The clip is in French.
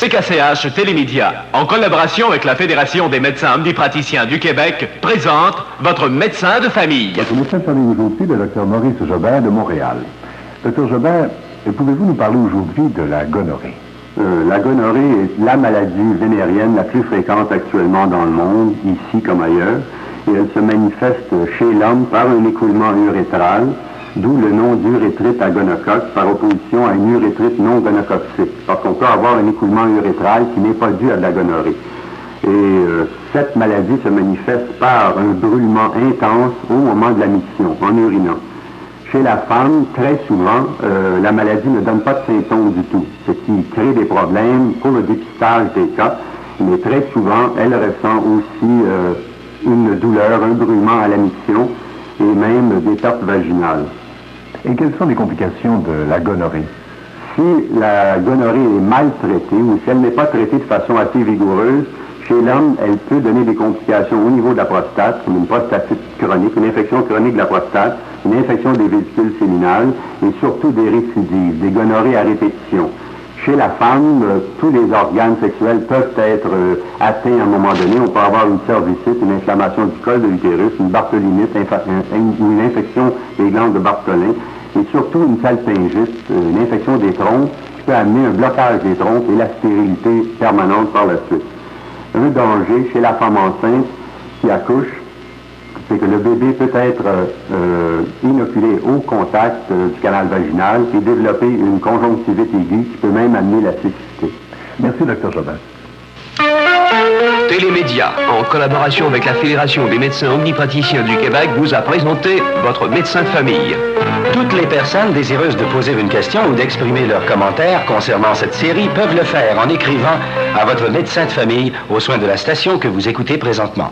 CKCH Télémédia, en collaboration avec la Fédération des médecins omnipraticiens du Québec, présente votre médecin de famille. Votre médecin de famille aujourd'hui, le Dr Maurice Jobin de Montréal. Dr Jobin, pouvez-vous nous parler aujourd'hui de la gonorrhée? La gonorrhée est la maladie vénérienne la plus fréquente actuellement dans le monde, ici comme ailleurs, et elle se manifeste chez l'homme par un écoulement urétral, d'où le nom d'urétrite à gonocoque par opposition à une urétrite non gonococcique, parce qu'on peut avoir un écoulement urétral qui n'est pas dû à de la gonorrhée. Et cette maladie se manifeste par un brûlement intense au moment de la miction, en urinant. Chez la femme, très souvent, la maladie ne donne pas de symptômes du tout, ce qui crée des problèmes pour le dépistage des cas, mais très souvent, elle ressent aussi une douleur, un brûlement à la miction et même des pertes vaginales. Et quelles sont les complications de la gonorrhée? Si la gonorrhée est mal traitée ou si elle n'est pas traitée de façon assez vigoureuse, chez l'homme, elle peut donner des complications au niveau de la prostate, comme une prostatite chronique, une infection chronique de la prostate, une infection des vésicules séminales et surtout des récidives, des gonorrhées à répétition. Chez la femme, tous les organes sexuels peuvent être atteints à un moment donné. On peut avoir une cervicite, une inflammation du col de l'utérus, une bartholinite, ou une infection des glandes de Bartholin, et surtout une salpingite, une infection des trompes, qui peut amener un blocage des trompes et la stérilité permanente par la suite. Un danger chez la femme enceinte qui accouche, c'est que le bébé peut être inoculé au contact du canal vaginal et développer une conjonctivite aiguë qui peut même amener la cécité. Merci, Dr Jobin. Télémédia, en collaboration avec la Fédération des médecins omnipraticiens du Québec, vous a présenté votre médecin de famille. Toutes les personnes désireuses de poser une question ou d'exprimer leurs commentaires concernant cette série peuvent le faire en écrivant à votre médecin de famille aux soins de la station que vous écoutez présentement.